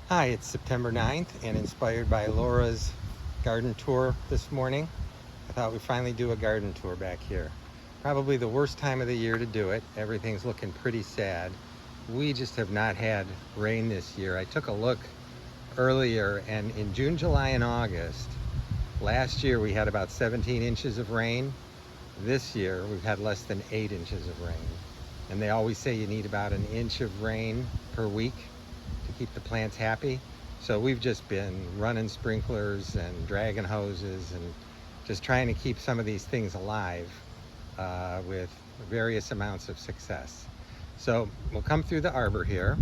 Hi, it's September 9th, and inspired by Laura's garden tour this morning, I thought we'd finally do a garden tour back here. Probably the worst time of the year to do it. Everything's looking pretty sad. We just have not had rain this year. I took a look earlier, and in June, July, and August, last year we had about 17 inches of rain. This year we've had less than 8 inches of rain. And they always say you need about an inch of rain per week to keep the plants happy. So we've just been running sprinklers and dragging hoses and just trying to keep some of these things alive with various amounts of success. So we'll come through the arbor here.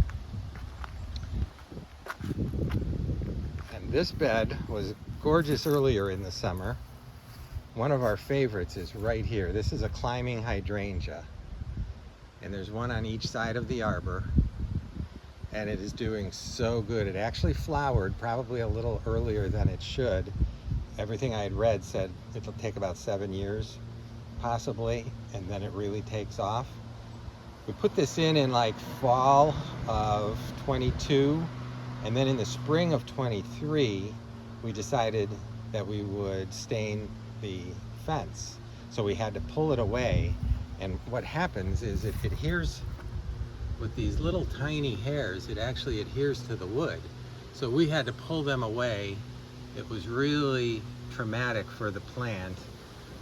And this bed was gorgeous earlier in the summer. One of our favorites is right here. This is a climbing hydrangea. And there's one on each side of the arbor. And it is doing so good. It actually flowered probably a little earlier than it should. Everything I had read said it'll take about 7 years, possibly, and then it really takes off. We put this in like fall of 22, and then in the spring of 23, we decided that we would stain the fence. So we had to pull it away, and what happens is it adheres with these little tiny hairs. It actually adheres to the wood. So we had to pull them away. It was really traumatic for the plant.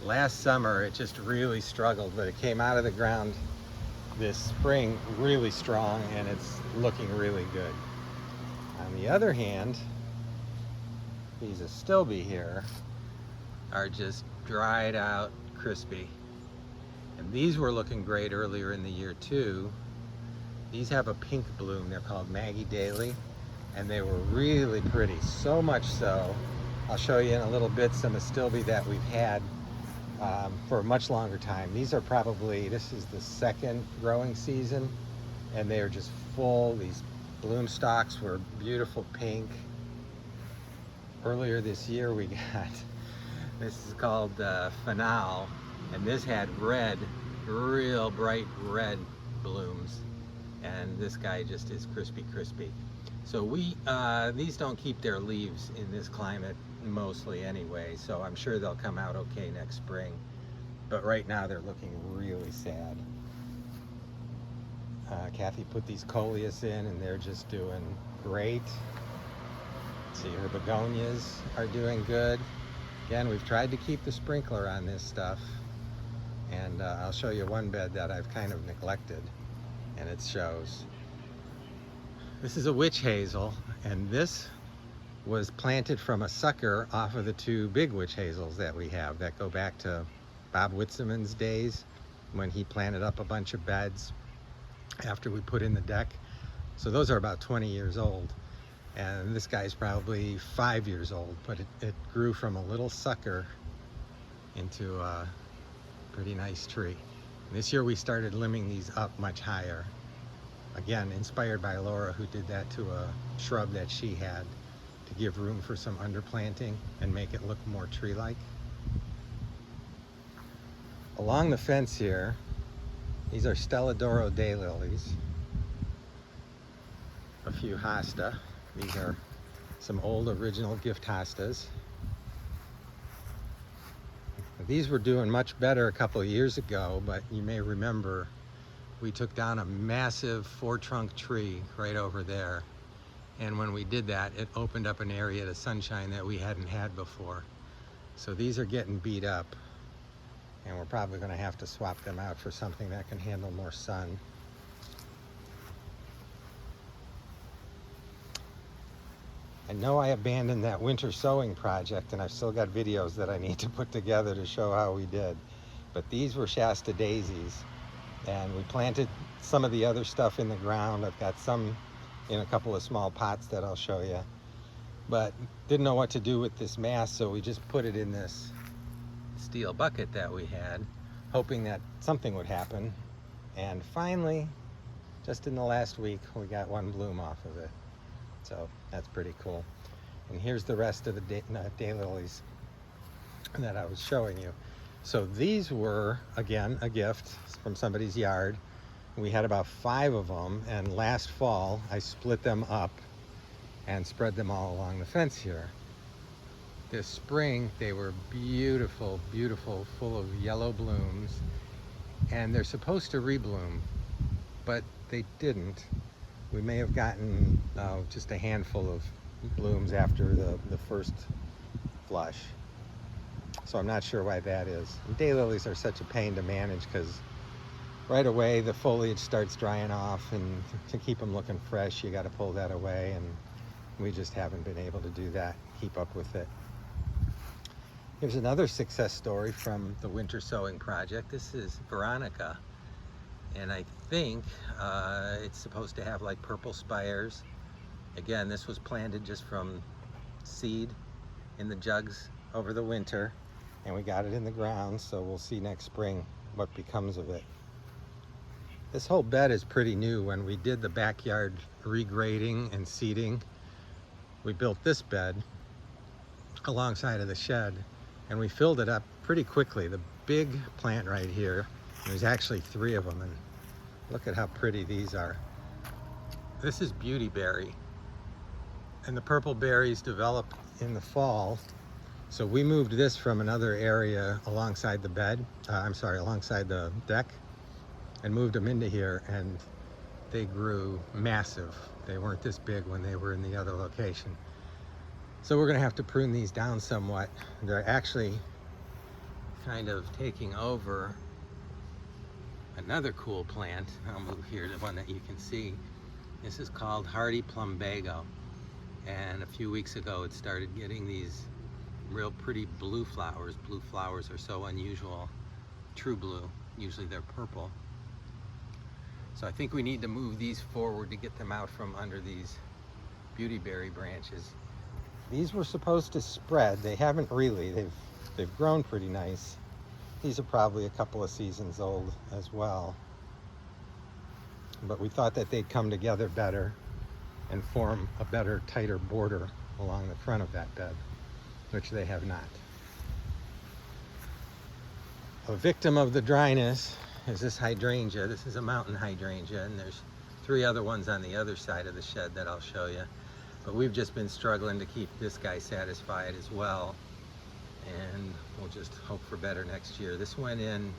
Last summer it just really struggled, but it came out of the ground this spring really strong, and it's looking really good. On the other hand, these astilbe here are just dried out, crispy. And these were looking great earlier in the year too. These have a pink bloom. They're called Maggie Daly, and they were really pretty. So much so, I'll show you in a little bit some astilbe that we've had for a much longer time. These are probably, this is the second growing season, and they are just full. These bloom stalks were beautiful pink. Earlier this year we got, this is called Fanal, and this had red, real bright red blooms. And this guy just is crispy. So these don't keep their leaves in this climate mostly anyway, so I'm sure they'll come out okay next spring. But right now they're looking really sad. Kathy put these coleus in, and they're just doing great. See, her begonias are doing good. Again, we've tried to keep the sprinkler on this stuff, and I'll show you one bed that I've kind of neglected, and it shows. This is a witch hazel, and this was planted from a sucker off of the 2 big witch hazels that we have that go back to Bob Witzeman's days when he planted up a bunch of beds after we put in the deck. So those are about 20 years old, and this guy's probably 5 years old, but it grew from a little sucker into a pretty nice tree. This year we started limbing these up much higher. Again, inspired by Laura, who did that to a shrub that she had to give room for some underplanting and make it look more tree-like. Along the fence here, these are Stelladoro daylilies. A few hosta. These are some old original gift hostas. These were doing much better a couple of years ago, but you may remember we took down a massive 4-trunk tree right over there. And when we did that, it opened up an area to sunshine that we hadn't had before. So these are getting beat up, and we're probably going to have to swap them out for something that can handle more sun. I know I abandoned that winter sowing project, and I've still got videos that I need to put together to show how we did. But these were Shasta daisies, and we planted some of the other stuff in the ground. I've got some in a couple of small pots that I'll show you, but didn't know what to do with this mass, so we just put it in this steel bucket that we had, hoping that something would happen. And finally, just in the last week, we got one bloom off of it. So that's pretty cool. And here's the rest of the daylilies that I was showing you. So these were, again, a gift from somebody's yard. We had about 5 of them, and last fall I split them up and spread them all along the fence here. This spring they were beautiful, beautiful, full of yellow blooms, and they're supposed to rebloom, but they didn't. We may have gotten just a handful of blooms after the first flush. So I'm not sure why that is. And daylilies are such a pain to manage because right away the foliage starts drying off, and to keep them looking fresh you got to pull that away, and we just haven't been able to do that, keep up with it. Here's another success story from the winter sowing project. This is Veronica, and I think it's supposed to have like purple spires. Again, this was planted just from seed in the jugs over the winter, and we got it in the ground, so we'll see next spring what becomes of it. This whole bed is pretty new. When we did the backyard regrading and seeding, we built this bed alongside of the shed, and we filled it up pretty quickly. The big plant right here, there's actually 3 of them, and look at how pretty these are. This is beautyberry, and the purple berries develop in the fall. So we moved this from another area alongside the bed, alongside the deck, and moved them into here, and they grew massive. They weren't this big when they were in the other location. So we're gonna have to prune these down somewhat. They're actually kind of taking over another cool plant. I'll move here to one that you can see. This is called hardy plumbago, and a few weeks ago it started getting these real pretty blue flowers. Blue flowers are so unusual, true blue. Usually they're purple. So I think we need to move these forward to get them out from under these beautyberry branches. These were supposed to spread. They haven't really. They've grown pretty nice. These are probably a couple of seasons old as well. But we thought that they'd come together better and form a better, tighter border along the front of that bed, which they have not. A victim of the dryness is this hydrangea. This is a mountain hydrangea, and there's 3 other ones on the other side of the shed that I'll show you. But we've just been struggling to keep this guy satisfied as well, and we'll just hope for better next year. This went in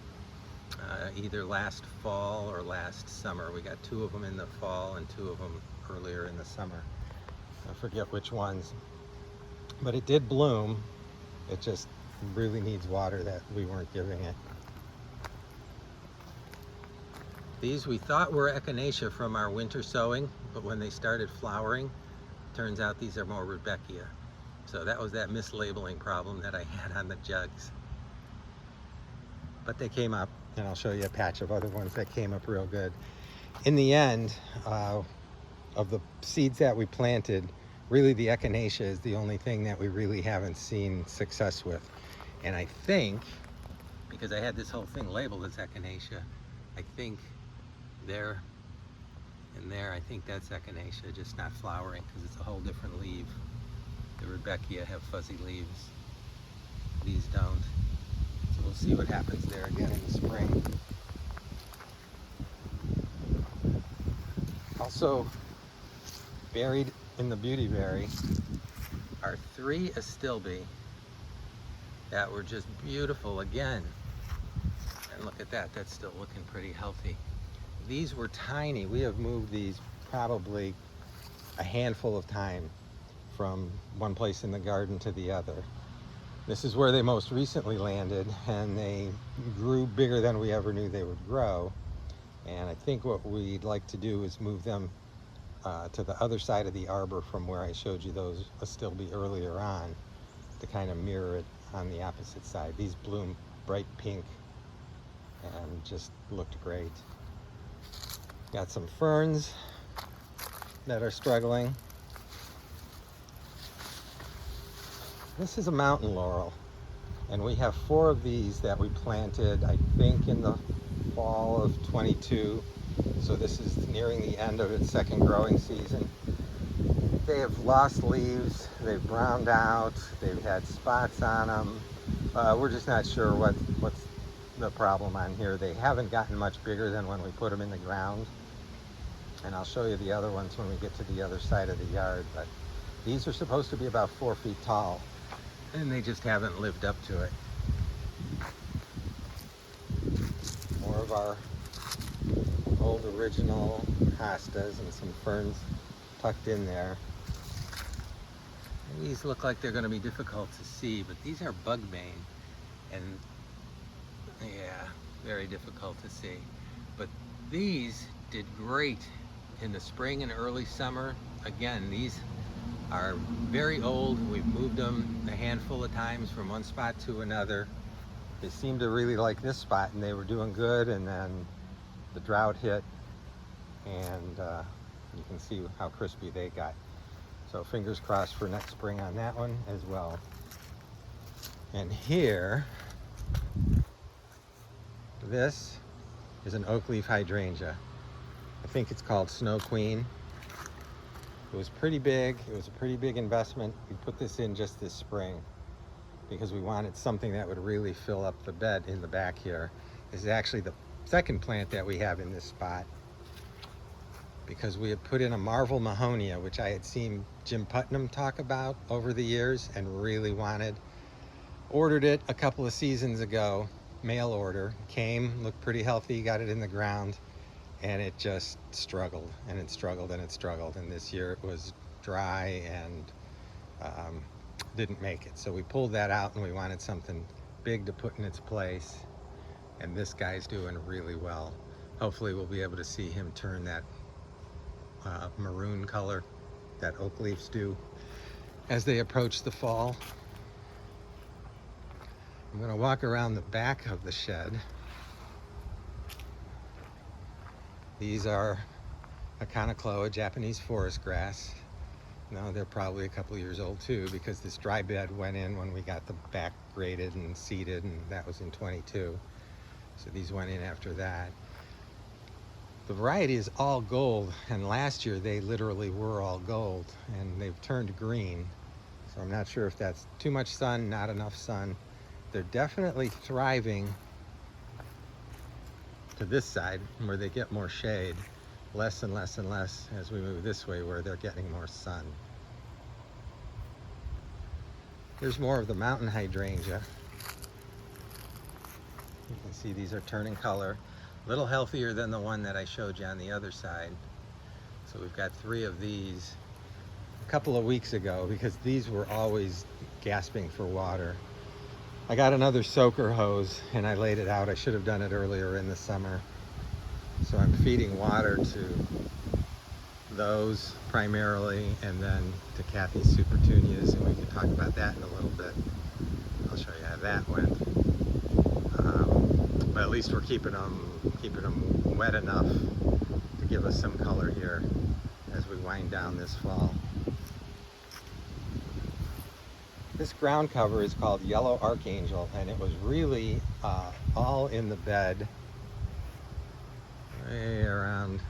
either last fall or last summer. We got 2 of them in the fall and 2 of them earlier in the summer. I forget which ones, but it did bloom. It just really needs water that we weren't giving it. These we thought were echinacea from our winter sowing, but when they started flowering, turns out these are more rudbeckia. So that was that mislabeling problem that I had on the jugs. But they came up, and I'll show you a patch of other ones that came up real good. In the end, of the seeds that we planted, really the echinacea is the only thing that we really haven't seen success with. And I think, because I had this whole thing labeled as echinacea, I think there and there, I think that's echinacea, just not flowering because it's a whole different leaf. The rudbeckia have fuzzy leaves. These don't. So we'll see what happens there again in the spring. Also buried in the beautyberry are 3 astilbe that were just beautiful again. And look at that, that's still looking pretty healthy. These were tiny. We have moved these probably a handful of times from one place in the garden to the other. This is where they most recently landed, and they grew bigger than we ever knew they would grow. And I think what we'd like to do is move them to the other side of the arbor from where I showed you those astilbe earlier on, to kind of mirror it on the opposite side. These bloom bright pink and just looked great. Got some ferns that are struggling. This is a mountain laurel, and we have 4 of these that we planted, I think, in the fall of 22. So this is nearing the end of its 2nd growing season. They have lost leaves, they've browned out, they've had spots on them. We're just not sure what's the problem on here. They haven't gotten much bigger than when we put them in the ground. And I'll show you the other ones when we get to the other side of the yard. But These are supposed to be about 4 feet tall, and they just haven't lived up to it. More of our old original hostas and some ferns tucked in there. And these look like they're going to be difficult to see, but these are bugbane, and yeah, very difficult to see. But these did great in the spring and early summer. Again, these are very old. We've moved them a handful of times from one spot to another. They seemed to really like this spot, and they were doing good, and then the drought hit, and you can see how crispy they got. So fingers crossed for next spring on that one as well. And here, this is an oak leaf hydrangea. I think it's called Snow Queen. It was pretty big. It was a pretty big investment. We put this in just this spring because we wanted something that would really fill up the bed in the back here. This is actually the second plant that we have in this spot, because we had put in a Marvel Mahonia, which I had seen Jim Putnam talk about over the years and really wanted. Ordered it a couple of seasons ago, mail order, came, looked pretty healthy, got it in the ground, and it just struggled, and it struggled, and it struggled. And this year it was dry and didn't make it. So we pulled that out, and we wanted something big to put in its place. And this guy's doing really well. Hopefully we'll be able to see him turn that maroon color that oak leaves do as they approach the fall. I'm going to walk around the back of the shed. These are Aconocloa, Japanese forest grass. No, they're probably a couple years old too, because this dry bed went in when we got the back graded and seeded, and that was in 22. So these went in after that. The variety is all gold, and last year they literally were all gold, and they've turned green. So I'm not sure if that's too much sun, not enough sun. They're definitely thriving to this side where they get more shade, less and less and less as we move this way where they're getting more sun. Here's more of the mountain hydrangea. You can see these are turning color, a little healthier than the one that I showed you on the other side. So we've got 3 of these a couple of weeks ago, because these were always gasping for water. I got another soaker hose and I laid it out. I should have done it earlier in the summer. So I'm feeding water to those primarily, and then to Kathy's super petunias, and we can talk about that in a little bit. I'll show you how that went. But at least we're keeping them wet enough to give us some color here as we wind down this fall. This ground cover is called Yellow Archangel, and it was really all in the bed way around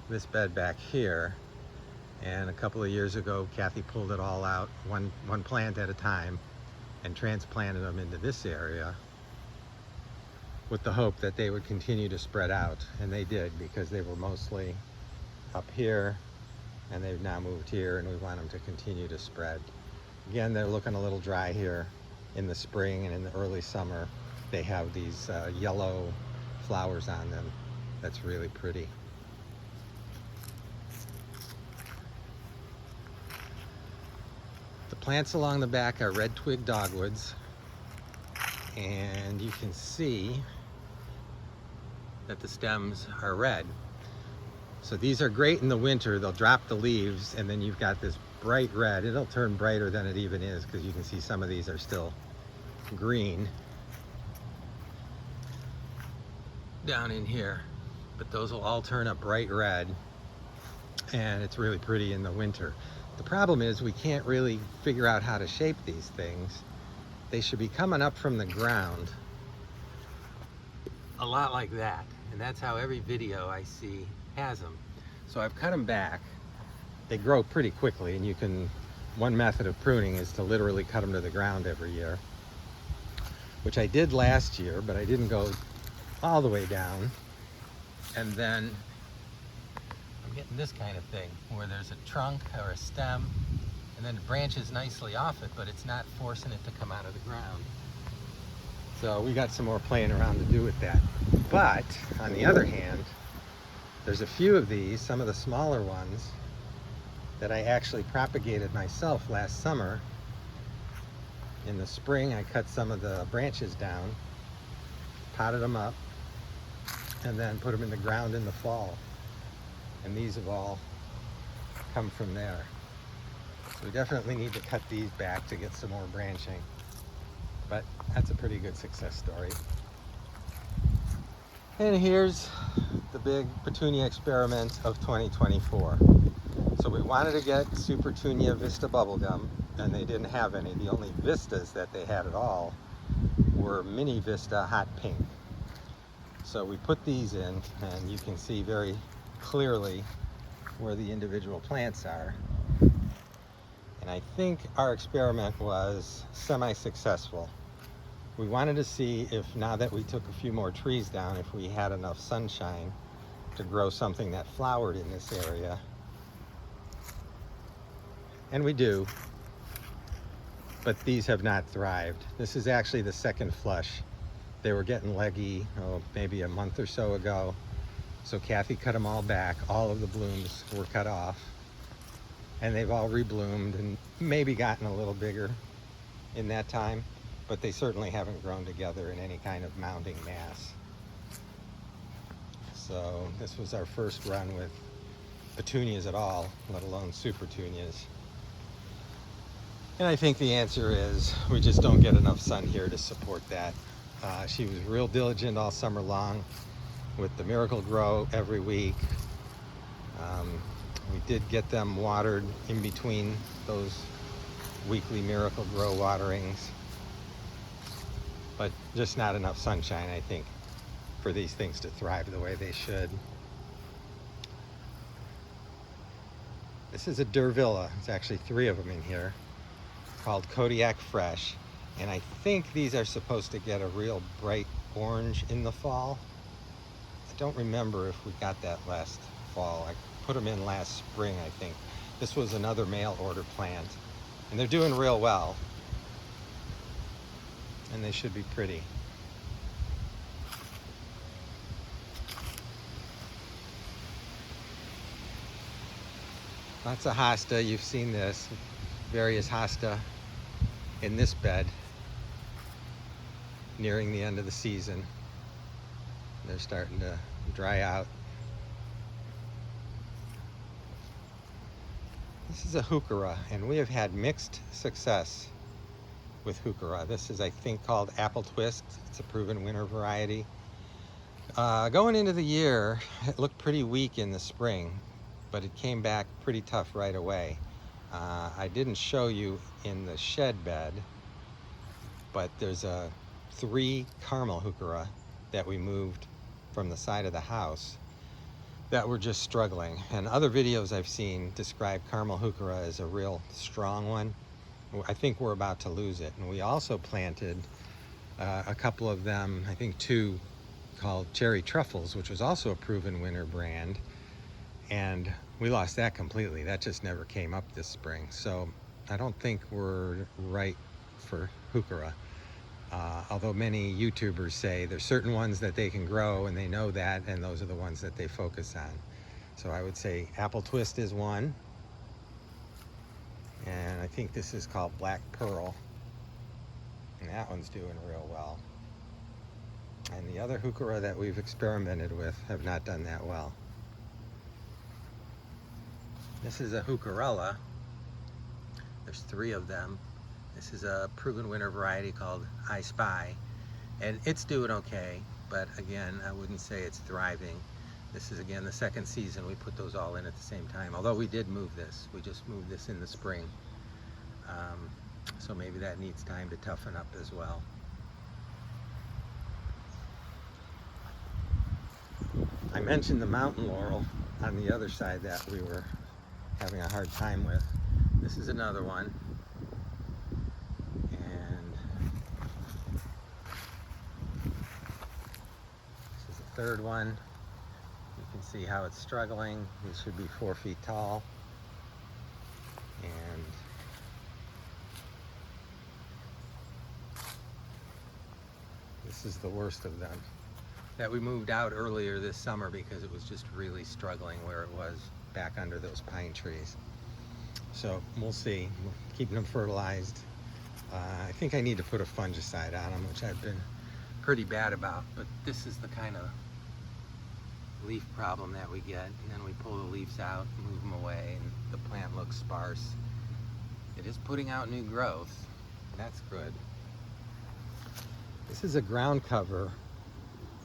this bed back here. And a couple of years ago, Kathy pulled it all out, one plant at a time, and transplanted them into this area with the hope that they would continue to spread out. And they did, because they were mostly up here, and they've now moved here, and we want them to continue to spread. Again, they're looking a little dry here in the spring, and in the early summer they have these yellow flowers on them. That's really pretty. The plants along the back are red twig dogwoods, and you can see that the stems are red. So these are great in the winter. They'll drop the leaves, and then you've got this bright red. It'll turn brighter than it even is, because you can see some of these are still green down in here, but those will all turn up bright red, and it's really pretty in the winter. The problem is we can't really figure out how to shape these things. They should be coming up from the ground a lot like that, and that's how every video I see has them. So I've cut them back. They grow pretty quickly, and you can, one method of pruning is to literally cut them to the ground every year, which I did last year, but I didn't go all the way down. And then I'm getting this kind of thing, where there's a trunk or a stem, and then it branches nicely off it, but it's not forcing it to come out of the ground. So we got some more playing around to do with that. But on the other hand, there's a few of these, some of the smaller ones, that I actually propagated myself last summer. In the spring, I cut some of the branches down, potted them up, and then put them in the ground in the fall. And these have all come from there. So we definitely need to cut these back to get some more branching. But that's a pretty good success story. And here's the big petunia experiment of 2024. So we wanted to get Supertunia Vista bubblegum, and they didn't have any. The only Vistas that they had at all were Mini Vista Hot Pink. So we put these in, and you can see very clearly where the individual plants are. And I think our experiment was semi-successful. We wanted to see if, now that we took a few more trees down, if we had enough sunshine to grow something that flowered in this area. And we do, but these have not thrived. This is actually the second flush. They were getting leggy, maybe a month or so ago. So Kathy cut them all back. All of the blooms were cut off, and they've all rebloomed and maybe gotten a little bigger in that time, but they certainly haven't grown together in any kind of mounding mass. So this was our first run with petunias at all, let alone Supertunias. And I think the answer is we just don't get enough sun here to support that. She was real diligent all summer long with the Miracle Grow every week. We did get them watered in between those weekly Miracle Grow waterings, but just not enough sunshine, I think, for these things to thrive the way they should. This is a Durvilla. It's actually 3 of them in here, called Kodiak Fresh. And I think these are supposed to get a real bright orange in the fall. I don't remember if we got that last fall. I put them in last spring, I think. This was another mail order plant. And they're doing real well. And they should be pretty. Lots of hosta. You've seen this. Various hosta in this bed nearing the end of the season. They're starting to dry out. This is a heuchera, and we have had mixed success with heuchera. This is, I think, called Apple Twist. It's a proven winter variety. Going into the year, it looked pretty weak in the spring, but it came back pretty tough right away. I didn't show you in the shed bed, but there's a 3 caramel heuchera that we moved from the side of the house that were just struggling. And other videos I've seen describe caramel heuchera as a real strong one. I think we're about to lose it. And we also planted a couple of them, I think 2, called Cherry Truffles, which was also a proven winter brand. And we lost that completely. That just never came up this spring. So I don't think we're right for heuchera. Although many YouTubers say there's certain ones that they can grow and they know that, and those are the ones that they focus on. So I would say Apple Twist is one. And I think this is called Black Pearl. And that one's doing real well. And the other heuchera that we've experimented with have not done that well. This is a heucherella. There's 3 of them. This is a proven winter variety called I Spy. And it's doing okay, but again, I wouldn't say it's thriving. This is, again, the second season. We put those all in at the same time. Although we did move this. We just moved this in the spring. So maybe that needs time to toughen up as well. I mentioned the mountain laurel on the other side that we were having a hard time with. This is another one. And this is the 3rd one. You can see how it's struggling. These should be 4 feet tall. And this is the worst of them that we moved out earlier this summer because it was just really struggling where it was back under those pine trees. So we'll see. We're keeping them fertilized. I think I need to put a fungicide on them, which I've been pretty bad about, but this is the kind of leaf problem that we get, and then we pull the leaves out, move them away, and the plant looks sparse. It is putting out new growth. That's good. This is a ground cover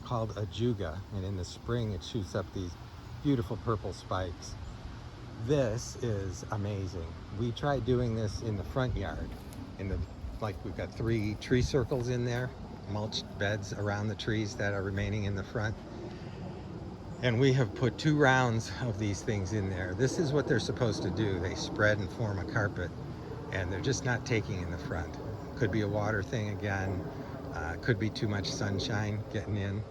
called ajuga, and in the spring it shoots up these beautiful purple spikes. This is amazing. We tried doing this in the front yard. We've got 3 tree circles in there, mulched beds around the trees that are remaining in the front. And we have put 2 rounds of these things in there. This is what they're supposed to do. They spread and form a carpet, and they're just not taking in the front. Could be a water thing again. Could be too much sunshine getting in.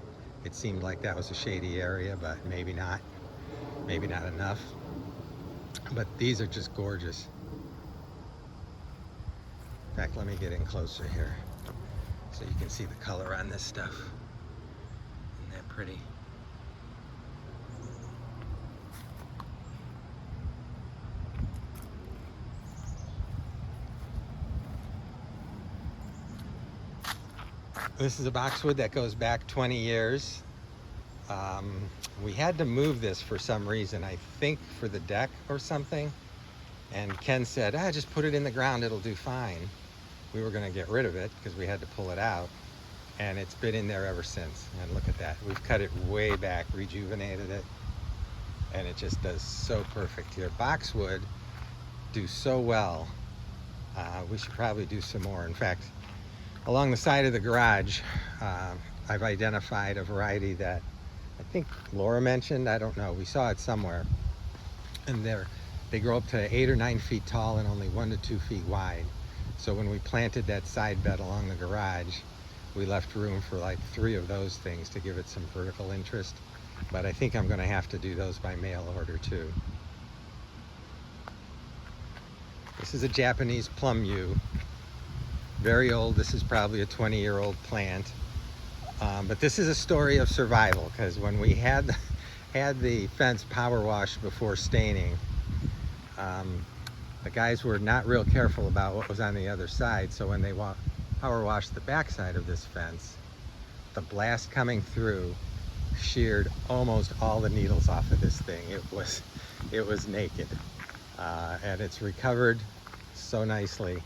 It seemed like that was a shady area, but maybe not. Maybe not enough. But these are just gorgeous. In fact, let me get in closer here so you can see the color on this stuff. Isn't that pretty? This is a boxwood that goes back 20 years. We had to move this for some reason, I think for the deck or something. And Ken said, just put it in the ground, it'll do fine. We were gonna get rid of it because we had to pull it out. And it's been in there ever since. And look at that, we've cut it way back, rejuvenated it. And it just does so perfect here. Boxwood do so well. We should probably do some more. In fact, along the side of the garage, I've identified a variety that I think Laura mentioned. I don't know. We saw it somewhere. And they grow up to 8 or 9 feet tall and only 1 to 2 feet wide. So when we planted that side bed along the garage, we left room for like 3 of those things to give it some vertical interest. But I think I'm going to have to do those by mail order too. This is a Japanese plum yew. Very old. This is probably a 20-year-old plant. But this is a story of survival, because when we had the fence power washed before staining, the guys were not real careful about what was on the other side. So when they power washed the back side of this fence, the blast coming through sheared almost all the needles off of this thing. It was naked, and it's recovered so nicely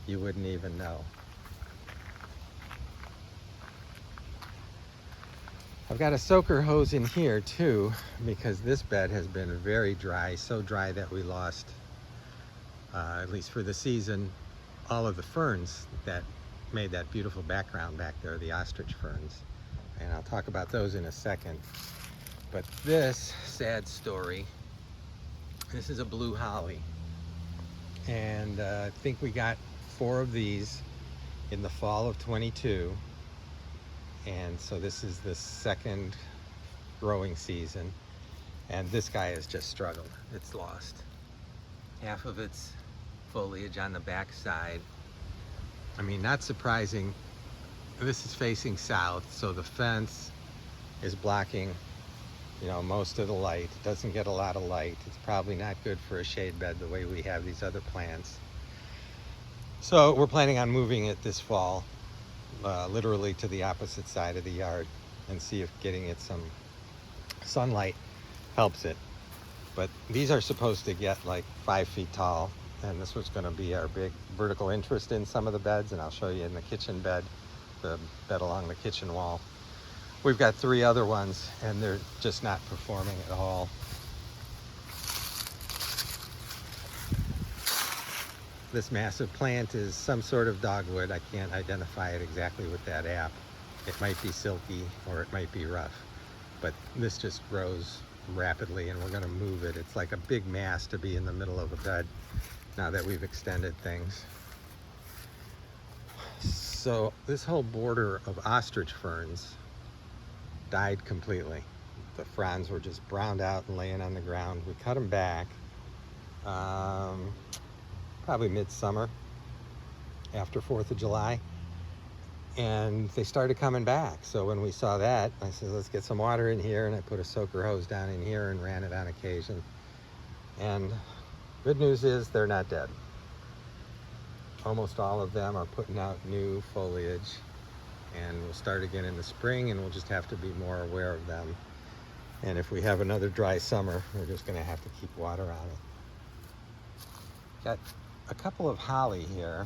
you wouldn't even know. I've got a soaker hose in here too, because this bed has been very dry, so dry that we lost, at least for the season, all of the ferns that made that beautiful background back there, the ostrich ferns. And I'll talk about those in a second. But this sad story, this is a blue holly. And I think we got 4 of these in the fall of 22. And so this is the second growing season. And this guy has just struggled. It's lost half of its foliage on the back side. I mean, not surprising. This is facing south, so the fence is blocking, most of the light. It doesn't get a lot of light. It's probably not good for a shade bed the way we have these other plants. So we're planning on moving it this fall, literally to the opposite side of the yard, and see if getting it some sunlight helps it. But these are supposed to get like 5 feet tall, and this was going to be our big vertical interest in some of the beds, and I'll show you in the kitchen bed, the bed along the kitchen wall. We've got 3 other ones, and they're just not performing at all. This massive plant is some sort of dogwood. I can't identify it exactly with that app. It might be silky or it might be rough, but this just grows rapidly, and we're going to move it. It's like a big mass to be in the middle of a bed now that we've extended things. So this whole border of ostrich ferns died completely. the fronds were just browned out and laying on the ground. We cut them back probably midsummer, after 4th of July, and they started coming back. So when we saw that, I said, let's get some water in here, and I put a soaker hose down in here and ran it on occasion. And good news is they're not dead. Almost all of them are putting out new foliage, and we'll start again in the spring, and we'll just have to be more aware of them. And if we have another dry summer, we're just going to have to keep water on it. Got a couple of holly here.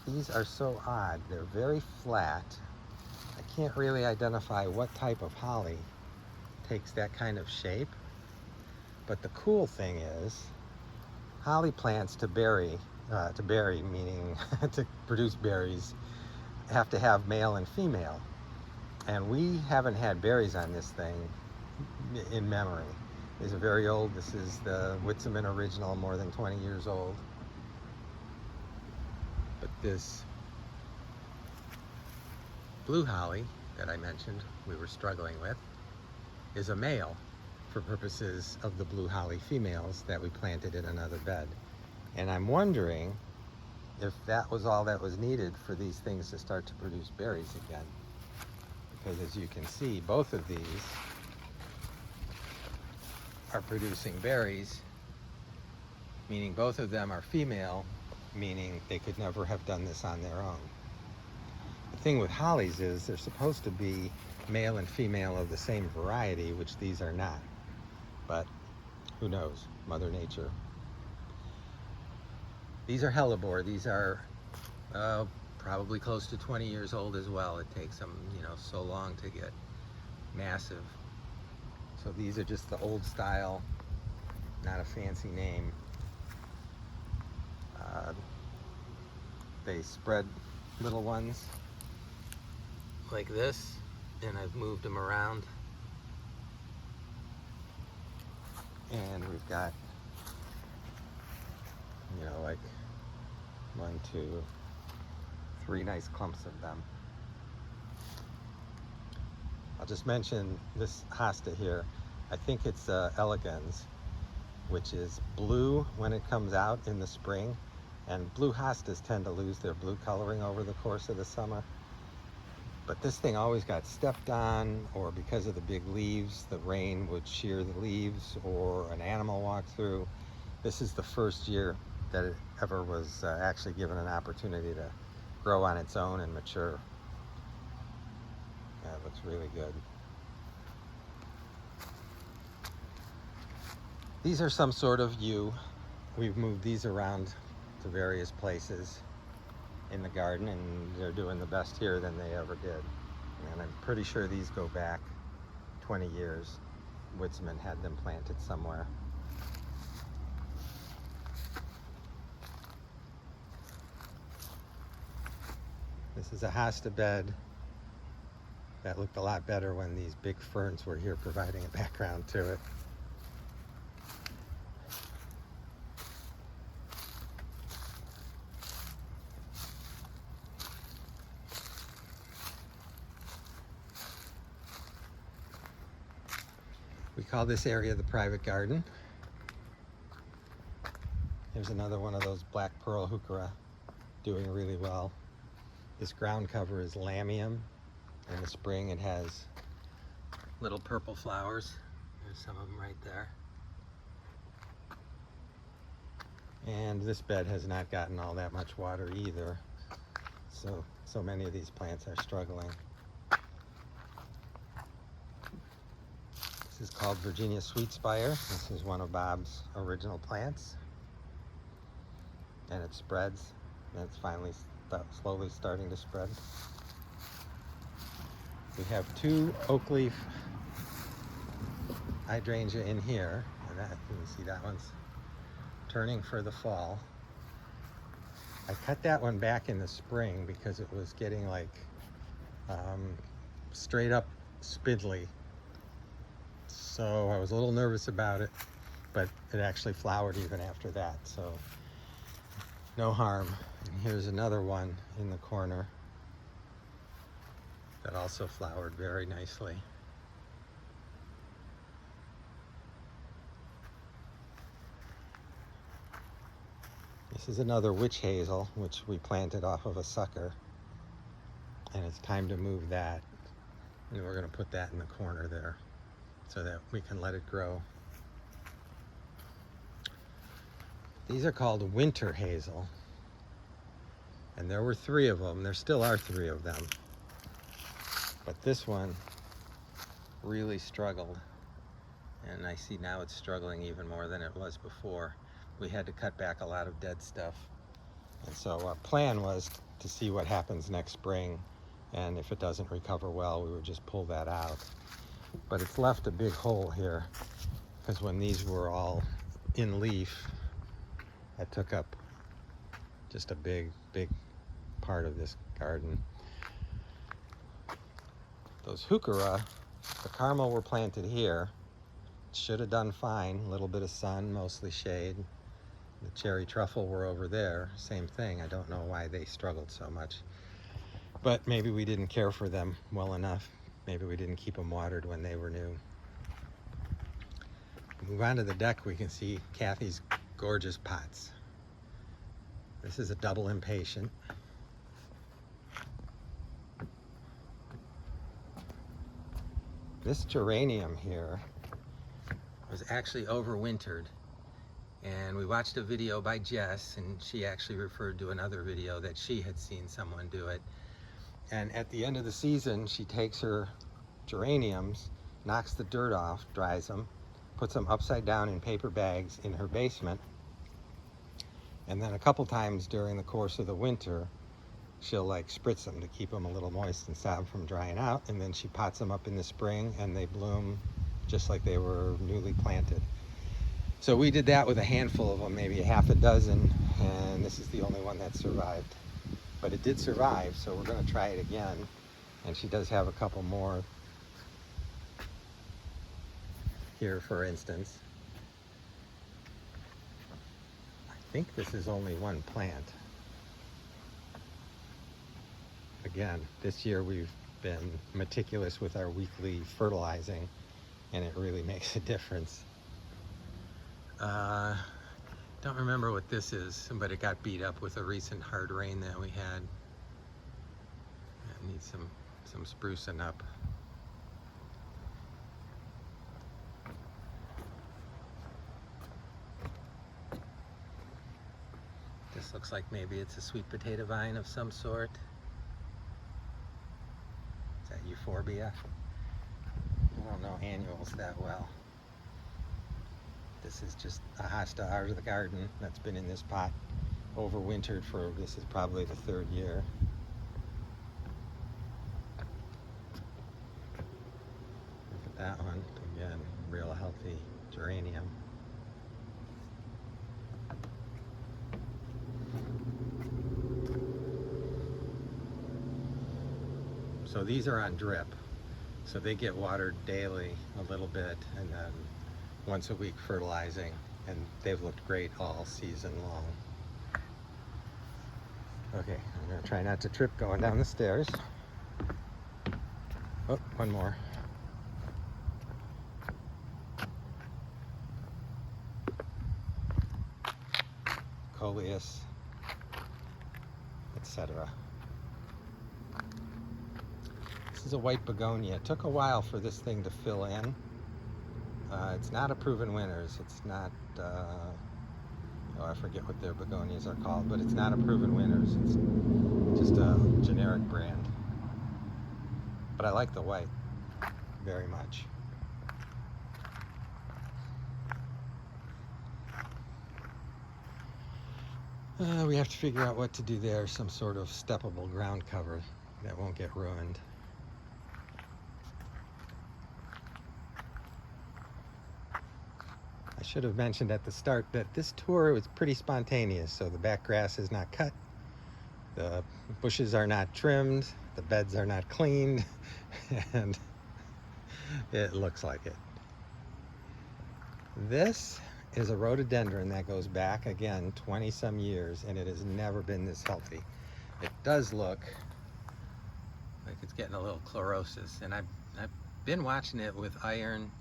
These are so odd. They're very flat. I can't really identify what type of holly takes that kind of shape. But the cool thing is, holly plants to berry, meaning to produce berries, have to have male and female. And we haven't had berries on this thing in memory. These are very old. This is the Whitsaman original, more than 20 years old. But this blue holly that I mentioned we were struggling with is a male for purposes of the blue holly females that we planted in another bed. And I'm wondering if that was all that was needed for these things to start to produce berries again. Because as you can see, both of these are producing berries, meaning both of them are female, meaning they could never have done this on their own. The thing with hollies is they're supposed to be male and female of the same variety, which these are not. But who knows? Mother Nature. These are hellebore. These are probably close to 20 years old as well. It takes them, so long to get massive. So these are just the old style, not a fancy name. They spread little ones like this, and I've moved them around. And we've got, like 1, 2, 3 nice clumps of them. I'll just mention this hosta here. I think it's elegans, which is blue when it comes out in the spring. And blue hostas tend to lose their blue coloring over the course of the summer. But this thing always got stepped on, or because of the big leaves, the rain would shear the leaves, or an animal walked through. This is the first year that it ever was actually given an opportunity to grow on its own and mature. Yeah, it looks really good. These are some sort of yew. We've moved these around to various places in the garden, and they're doing the best here than they ever did. And I'm pretty sure these go back 20 years. Whitsaman had them planted somewhere. This is a hosta bed that looked a lot better when these big ferns were here providing a background to it. We call this area the private garden. Here's another one of those black pearl heuchera doing really well. This ground cover is lamium. In the spring it has little purple flowers. There's some of them right there. And this bed has not gotten all that much water either. So many of these plants are struggling. This is called Virginia Sweetspire. This is one of Bob's original plants. And it spreads, and it's finally slowly starting to spread. We have 2 oak leaf hydrangea in here, and that, you can see that one's turning for the fall. I cut that one back in the spring because it was getting like straight up spindly. So I was a little nervous about it, but it actually flowered even after that, so no harm. And here's another one in the corner. that also flowered very nicely. This is another witch hazel, which we planted off of a sucker. And it's time to move that. And we're going to put that in the corner there so that we can let it grow. These are called winter hazel. And there were 3 of them. There still are 3 of them. But this one really struggled. And I see now it's struggling even more than it was before. We had to cut back a lot of dead stuff. And so our plan was to see what happens next spring. And if it doesn't recover well, we would just pull that out. But it's left a big hole here because when these were all in leaf, that took up just a big part of this garden. Those heuchera, the caramel were planted here. Should have done fine, a little bit of sun, mostly shade. The cherry truffle were over there, same thing. I don't know why they struggled so much. But maybe we didn't care for them well enough. Maybe we didn't keep them watered when they were new. Move on to the deck, we can see Kathy's gorgeous pots. This is a double impatient. This geranium here was actually overwintered. And we watched a video by Jess, and she actually referred to another video that she had seen someone do it. And at the end of the season, she takes her geraniums, knocks the dirt off, dries them, puts them upside down in paper bags in her basement. And then a couple times during the course of the winter, she'll like spritz them to keep them a little moist and stop them from drying out. And then she pots them up in the spring and they bloom just like they were newly planted. So we did that with a handful of them, maybe a half a dozen, and this is the only one that survived. But it did survive, so we're going to try it again. And she does have a couple more here, for instance. I think this is only one plant. Again, this year we've been meticulous with our weekly fertilizing, and it really makes a difference. Don't remember what this is, but it got beat up with a recent hard rain that we had. It needs some sprucing up. This looks like maybe it's a sweet potato vine of some sort. Is that euphorbia? I don't know annuals that well. This is just a hosta out of the garden that's been in this pot overwintered for, this is probably the 3rd year. Look at that one, again, real healthy geranium. So these are on drip, so they get watered daily a little bit, and then once a week fertilizing, and they've looked great all season long. Okay, I'm gonna try not to trip going down the stairs. Oh, one more. Coleus, etc. This is a white begonia. It took a while for this thing to fill in. It's not a proven winners. It's not, oh, I forget what their begonias are called, but it's not a proven winners. It's just a generic brand. But I like the white very much. We have to figure out what to do there, some sort of steppable ground cover that won't get ruined. I should have mentioned at the start that this tour was pretty spontaneous, so the back grass is not cut, the bushes are not trimmed, the beds are not cleaned, and it looks like it. This is a rhododendron that goes back, again, 20-some years, and it has never been this healthy. It does look, like it's getting a little chlorosis. And I've been watching it with iron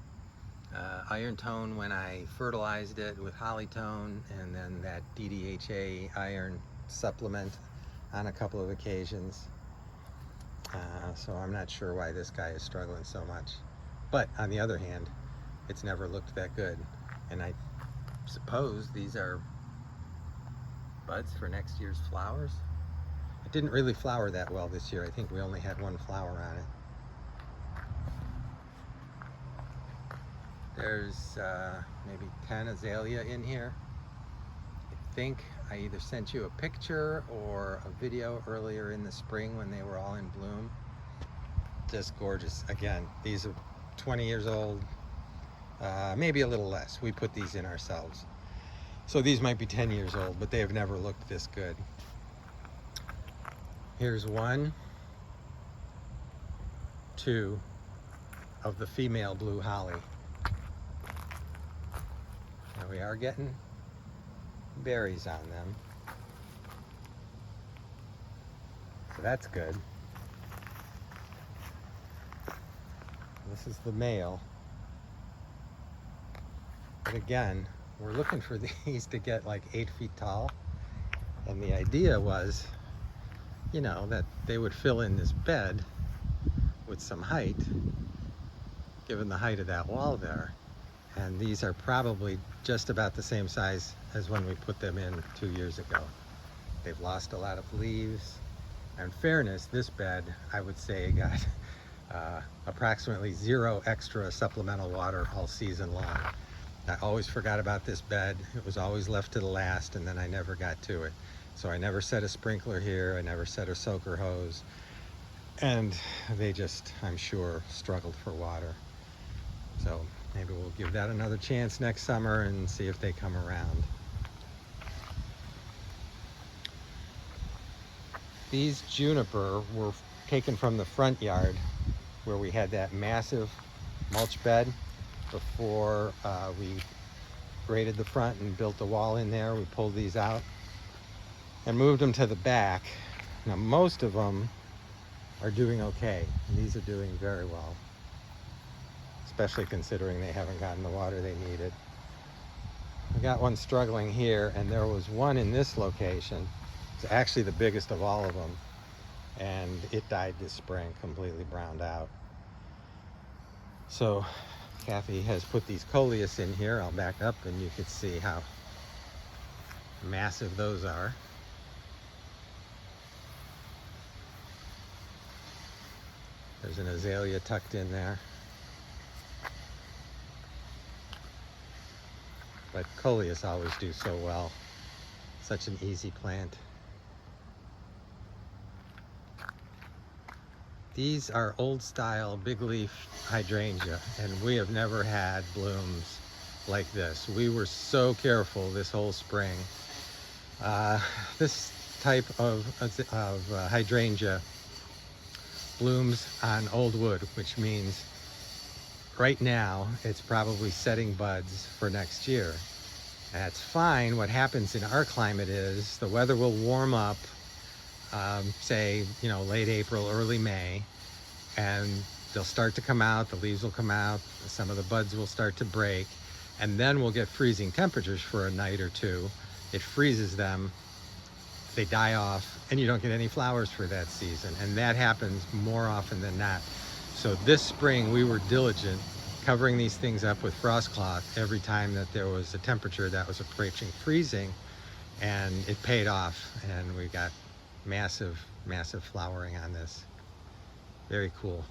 tone when I fertilized it with holly tone, and then that DDHA iron supplement on a couple of occasions. So I'm not sure why this guy is struggling so much. But on the other hand, it's never looked that good. And I suppose these are buds for next year's flowers. It didn't really flower that well this year. I think we only had one flower on it. There's maybe 10 azalea in here. I think I either sent you a picture or a video earlier in the spring when they were all in bloom. Just gorgeous. Again, these are 20 years old, maybe a little less. We put these in ourselves. So these might be 10 years old, but they have never looked this good. Here's one, two of the female blue holly. Now we are getting berries on them, so that's good. This is the male, but again, we're looking for these to get like 8 feet tall, and the idea was, you know, that they would fill in this bed with some height, given the height of that wall there. And these are probably just about the same size as when we put them in 2 years ago. They've lost a lot of leaves. In fairness, this bed, I would say, got approximately 0 extra supplemental water all season long. I always forgot about this bed. It was always left to the last, and then I never got to it. So I never set a sprinkler here. I never set a soaker hose. And they just, I'm sure, struggled for water. So maybe we'll give that another chance next summer and see if they come around. These juniper were taken from the front yard where we had that massive mulch bed before we graded the front and built the wall in there. We pulled these out and moved them to the back. Now most of them are doing okay. These are doing very well, especially considering they haven't gotten the water they needed. We got one struggling here, and there was one in this location. It's actually the biggest of all of them, and it died this spring, completely browned out. So Kathy has put these coleus in here. I'll back up and you can see how massive those are. There's an azalea tucked in there. But coleus always do so well. Such an easy plant. These are old style big leaf hydrangea, and we have never had blooms like this. We were so careful this whole spring. This type of hydrangea blooms on old wood, which means right now it's probably setting buds for next year. And that's fine. What happens in our climate is the weather will warm up, say, you know, late April, early May, and they'll start to come out, the leaves will come out, some of the buds will start to break, and then we'll get freezing temperatures for a night or two. It freezes them, they die off, and you don't get any flowers for that season. And that happens more often than not. So this spring we were diligent, covering these things up with frost cloth every time that there was a temperature that was approaching freezing, and it paid off, and we got massive, massive flowering on this. Very cool.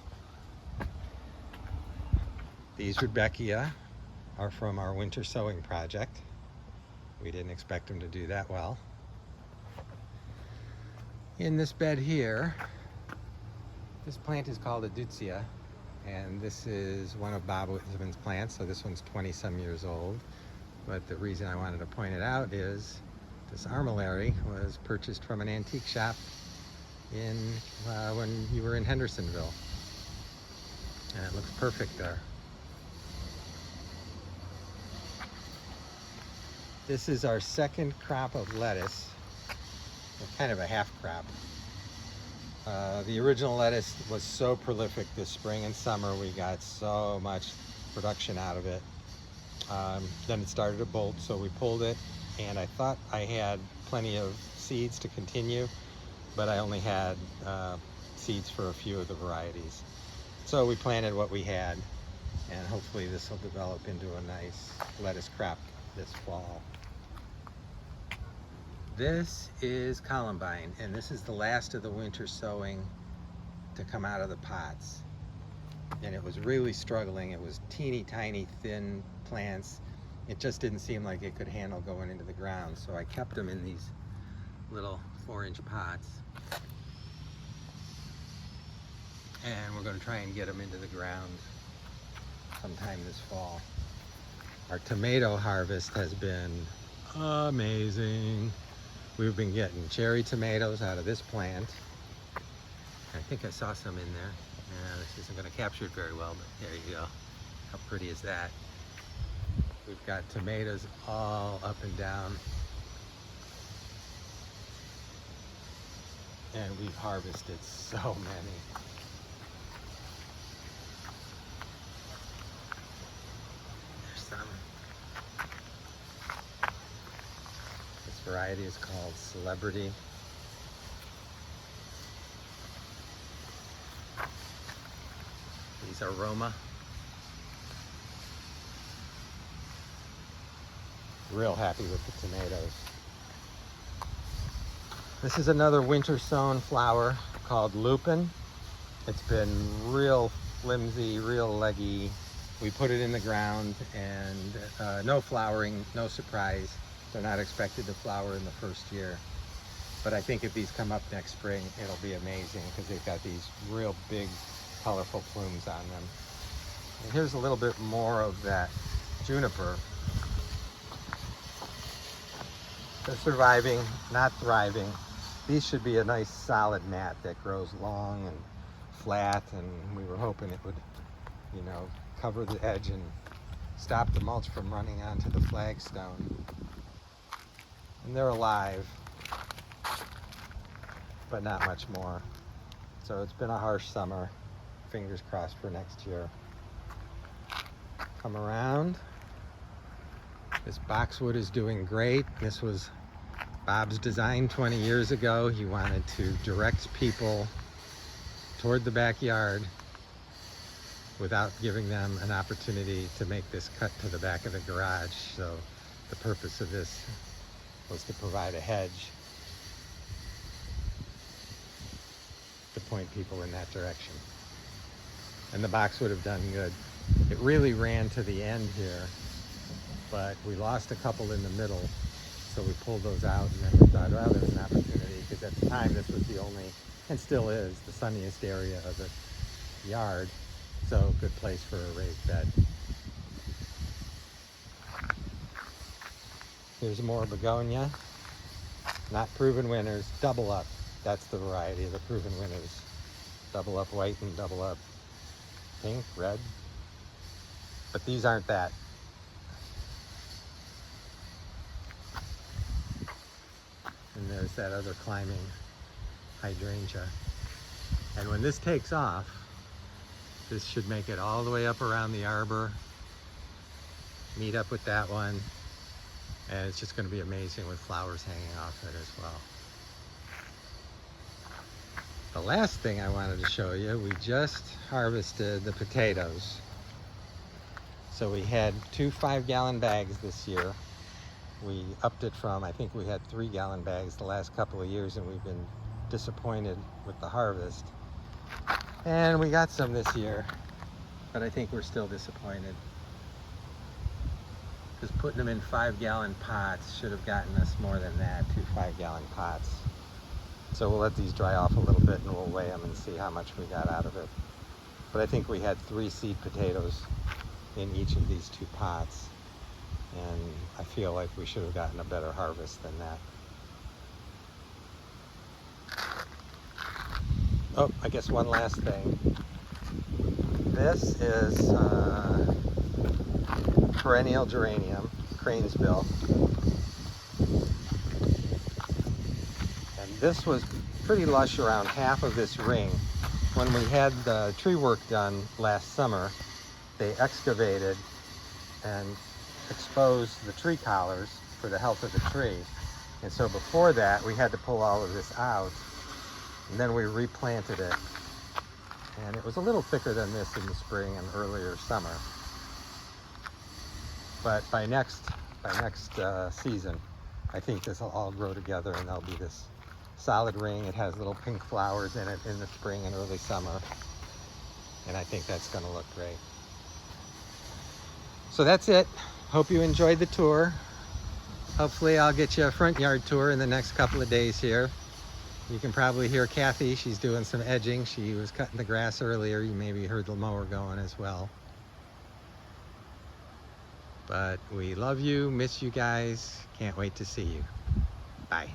These Rudbeckia are from our winter sowing project. We didn't expect them to do that well. In this bed here, this plant is called a Deutzia, and this is one of Bob Whitman's plants, so this one's 20-some years old. But the reason I wanted to point it out is this armillary was purchased from an antique shop in when you were in Hendersonville, and it looks perfect there. This is our second crop of lettuce, kind of a half crop. The original lettuce was so prolific this spring and summer. We got so much production out of it. Then it started to bolt, so we pulled it, and I thought I had plenty of seeds to continue, but I only had seeds for a few of the varieties. So we planted what we had, and hopefully this will develop into a nice lettuce crop this fall. This is columbine, and this is the last of the winter sowing to come out of the pots. And it was really struggling. It was teeny tiny thin plants. It just didn't seem like it could handle going into the ground, so I kept them in these little 4-inch pots. And we're going to try and get them into the ground sometime this fall. Our tomato harvest has been amazing. We've been getting cherry tomatoes out of this plant. I think I saw some in there. Yeah, this isn't going to capture it very well, but there you go. How pretty is that? We've got tomatoes all up and down. And we've harvested so many. There's some. This variety is called Celebrity. These are Roma. Real happy with the tomatoes. This is another winter sown flower called lupin. It's been real flimsy, real leggy. We put it in the ground, and no flowering, no surprise. They're not expected to flower in the first year. But I think if these come up next spring, it'll be amazing because they've got these real big, colorful plumes on them. And here's a little bit more of that juniper. They're surviving, not thriving. These should be a nice solid mat that grows long and flat, and we were hoping it would, you know, cover the edge and stop the mulch from running onto the flagstone. And they're alive, but not much more. So it's been a harsh summer. Fingers crossed for next year. Come around. This boxwood is doing great. This was Bob's design 20 years ago. He wanted to direct people toward the backyard without giving them an opportunity to make this cut to the back of the garage. So the purpose of this was to provide a hedge to point people in that direction. And the box would have done good. It really ran to the end here, but we lost a couple in the middle, so we pulled those out, and then we thought, well, there's an opportunity, because at the time this was the only, and still is, the sunniest area of the yard, so good place for a raised bed. Here's more begonia, not proven winners, double up. That's the variety of the proven winners. Double up white and double up pink, red. But these aren't that. And there's that other climbing hydrangea. And when this takes off, this should make it all the way up around the arbor, meet up with that one, and it's just going to be amazing with flowers hanging off it as well. The last thing I wanted to show you, we just harvested the potatoes. So we had 2 5-gallon bags this year. We upped it from, I think we had 3-gallon bags the last couple of years, and we've been disappointed with the harvest. And we got some this year, but I think we're still disappointed. Because putting them in 5-gallon pots should have gotten us more than that, 2 5-gallon pots. So we'll let these dry off a little bit and we'll weigh them and see how much we got out of it. But I think we had 3 seed potatoes in each of these 2 pots. And I feel like we should have gotten a better harvest than that. Oh, I guess one last thing. This is perennial geranium, cranesbill. And this was pretty lush around half of this ring. When we had the tree work done last summer, they excavated and exposed the tree collars for the health of the tree. And so before that, we had to pull all of this out, and then we replanted it. And it was a little thicker than this in the spring and earlier summer. But by next season, I think this will all grow together and there'll be this solid ring. It has little pink flowers in it in the spring and early summer. And I think that's going to look great. So that's it. Hope you enjoyed the tour. Hopefully I'll get you a front yard tour in the next couple of days here. You can probably hear Kathy. She's doing some edging. She was cutting the grass earlier. You maybe heard the mower going as well. But we love you, miss you guys. Can't wait to see you. Bye.